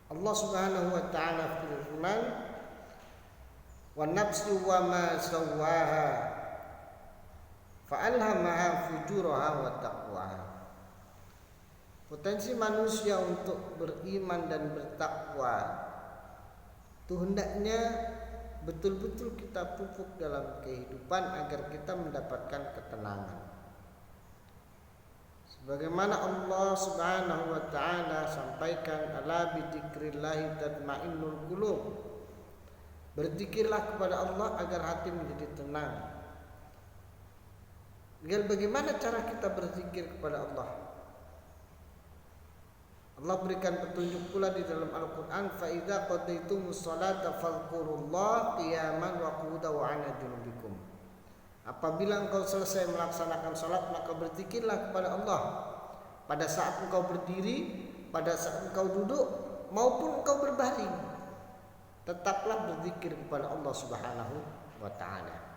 Allah Subhanahu wa taala firman, "Wa nafsi wa ma sawwaha fa'alhamaha fujuraha wa taqwaha." Potensi manusia untuk beriman dan bertakwa itu hendaknya betul-betul kita pupuk dalam kehidupan agar kita mendapatkan ketenangan. Sebagaimana Allah Subhanahu wa taala sampaikan, "Ala bi dzikrillah tatmainnul qulub." Berzikirlah kepada Allah agar hati menjadi tenang. Bagaimana cara kita berzikir kepada Allah? Allah berikan petunjuk pula di dalam Al-Quran, fa idza qadaytumus salata fadhkurullaha qiyaman wa qu'udan wa 'ala junubikum. Apabila engkau selesai melaksanakan salat, maka berzikirlah kepada Allah pada saat engkau berdiri, pada saat engkau duduk, maupun engkau berbaring. Tetaplah berzikir kepada Allah Subhanahu wa taala.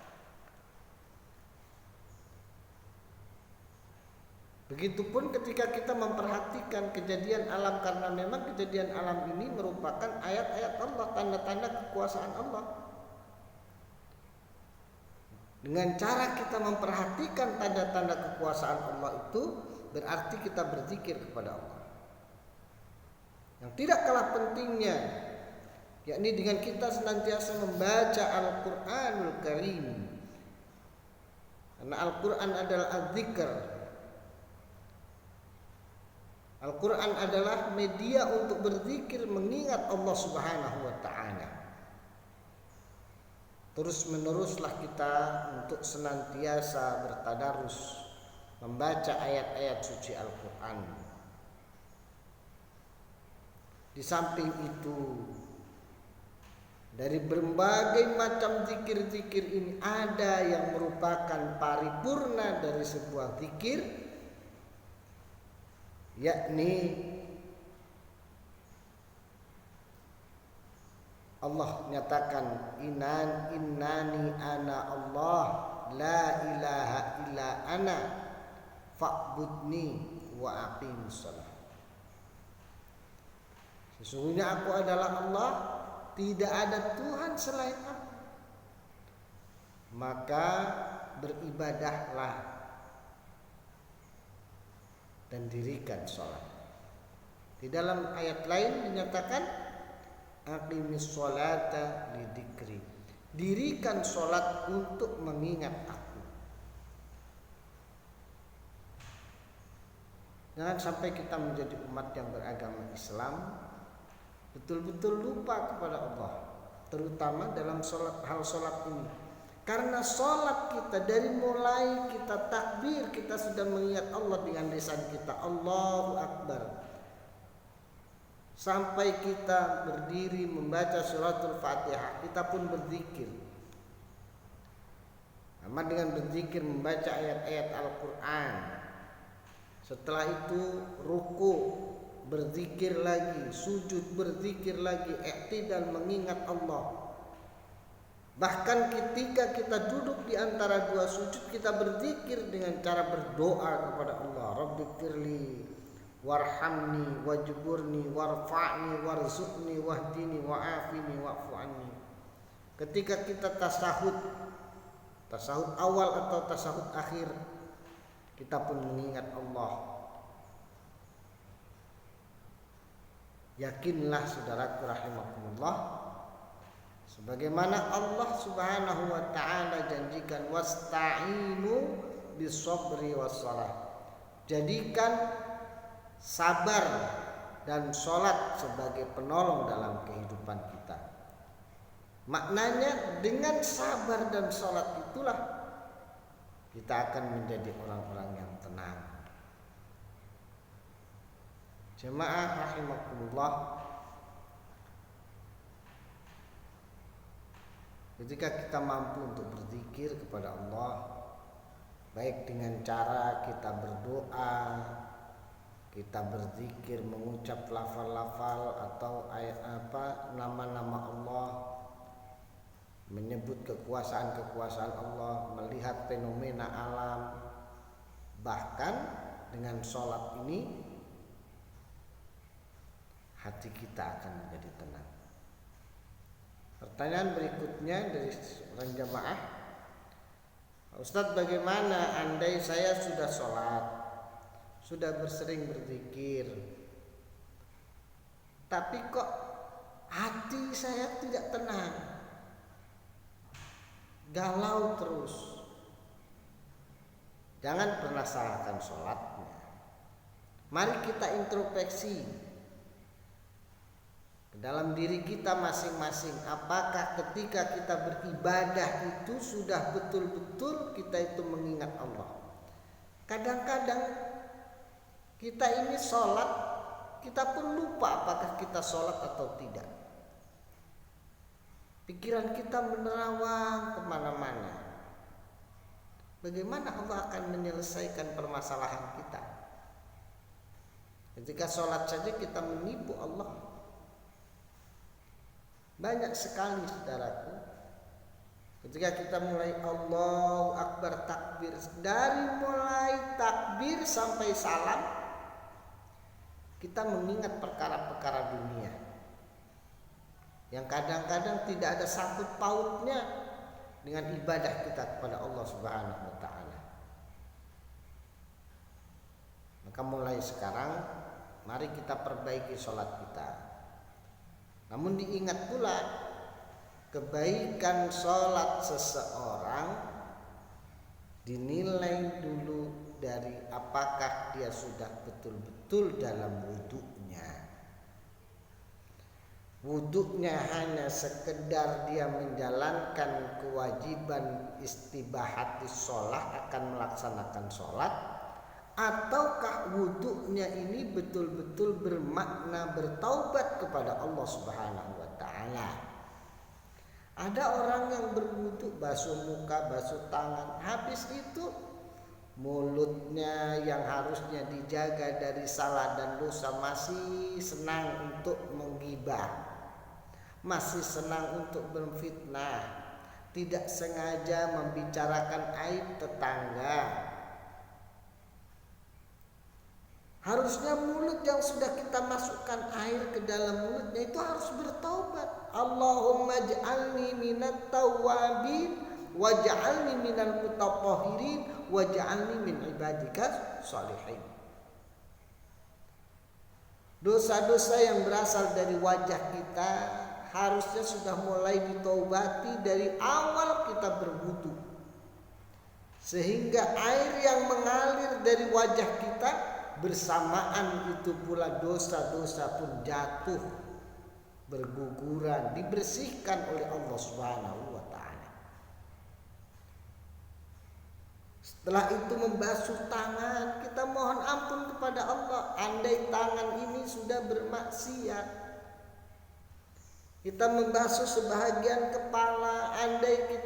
Begitupun ketika kita memperhatikan kejadian alam, karena memang kejadian alam ini merupakan ayat-ayat Allah, tanda-tanda kekuasaan Allah. Dengan cara kita memperhatikan tanda-tanda kekuasaan Allah itu, berarti kita berzikir kepada Allah. Yang tidak kalah pentingnya, yakni dengan kita senantiasa membaca Al-Quranul Karim. Karena Al-Quran adalah az-zikr. Al-Quran adalah media untuk berzikir, mengingat Allah Subhanahu wa ta'ala. Terus meneruslah kita untuk senantiasa bertadarus, membaca ayat-ayat suci Al-Quran. Di samping itu, dari berbagai macam zikir-zikir ini, ada yang merupakan paripurna dari sebuah zikir, yakni Allah nyatakan, innani ana Allah la ilaha illa ana fa'budni wa aqimus shalah. Sesungguhnya aku adalah Allah, tidak ada Tuhan selain aku, maka beribadahlah dan dirikan sholat. Di dalam ayat lain dinyatakan, aqimis sholata lidzikri, dirikan sholat untuk mengingat aku. Jangan sampai kita menjadi umat yang beragama Islam betul-betul lupa kepada Allah, terutama dalam hal sholat ini. Karena sholat kita, dari mulai kita takbir, kita sudah mengingat Allah dengan lisan kita, Allahu Akbar, sampai kita berdiri membaca suratul Fatihah, kita pun berzikir. Sama dengan berzikir membaca ayat-ayat Al-Quran. Setelah itu ruku, berzikir lagi, sujud, berzikir lagi, i'tidal, mengingat Allah. Bahkan ketika kita duduk di antara dua sujud, kita berzikir dengan cara berdoa kepada Allah, Rabbighfirli warhamni wajburni warfa'ni warzuqni wahdini wa'afini wa'fu anni. Ketika kita tasahud awal atau tasahud akhir, kita pun mengingat Allah. Yakinlah saudaraku rahimakumullah, sebagaimana Allah Subhanahu wa ta'ala janjikan, wasta'inu bisabri wassalah, jadikan sabar dan sholat sebagai penolong dalam kehidupan kita. Maknanya dengan sabar dan sholat itulah kita akan menjadi orang-orang yang tenang. Jemaah rahimakumullah, ketika kita mampu untuk berzikir kepada Allah, baik dengan cara kita berdoa, kita berzikir mengucap lafal-lafal atau nama-nama Allah, menyebut kekuasaan-kekuasaan Allah, melihat fenomena alam, bahkan dengan sholat ini hati kita akan menjadi tenang. Pertanyaan berikutnya dari seorang jamaah, Ustadz, bagaimana andai saya sudah sholat, sudah bersering berzikir, tapi kok hati saya tidak tenang, galau terus? Jangan pernah salahkan sholatnya. Mari kita introspeksi ke dalam diri kita masing-masing. Apakah ketika kita beribadah itu sudah betul-betul kita itu mengingat Allah? Kadang-kadang kita ini sholat, kita pun lupa apakah kita sholat atau tidak. Pikiran kita menerawang kemana-mana. Bagaimana Allah akan menyelesaikan permasalahan kita? Ketika sholat saja kita menipu Allah. Banyak sekali saudaraku, ketika kita mulai Allahu Akbar takbir, dari mulai takbir sampai salam kita mengingat perkara-perkara dunia yang kadang-kadang tidak ada sangkut pautnya dengan ibadah kita kepada Allah Subhanahu wa taala. Maka mulai sekarang mari kita perbaiki sholat kita. Namun diingat pula, kebaikan sholat seseorang dinilai dulu dari apakah dia sudah betul-betul dalam wudhunya. Wudhunya hanya sekedar dia menjalankan kewajiban istibahati sholat, akan melaksanakan sholat, ataukah wudhunya ini betul-betul bermakna bertaubat kepada Allah Subhanahu wa taala. Ada orang yang berwudhu, basuh muka, basuh tangan, habis itu mulutnya yang harusnya dijaga dari salah dan dosa masih senang untuk menggibah, masih senang untuk berfitnah, tidak sengaja membicarakan aib tetangga. Harusnya mulut yang sudah kita masukkan air ke dalam mulutnya itu harus bertaubat. Allahumma ij'alni minat tawwabin waj'alni minal mutatahhirin waj'alni min ibadika sholihin. Dosa-dosa yang berasal dari wajah kita harusnya sudah mulai ditaubati dari awal kita berwudu, sehingga air yang mengalir dari wajah kita bersamaan itu pula dosa-dosa pun jatuh berguguran, dibersihkan oleh Allah Subhanahu wa taala. Setelah itu membasuh tangan, kita mohon ampun kepada Allah. Andai tangan ini sudah bermaksiat, kita membasuh sebahagian kepala. Andai kita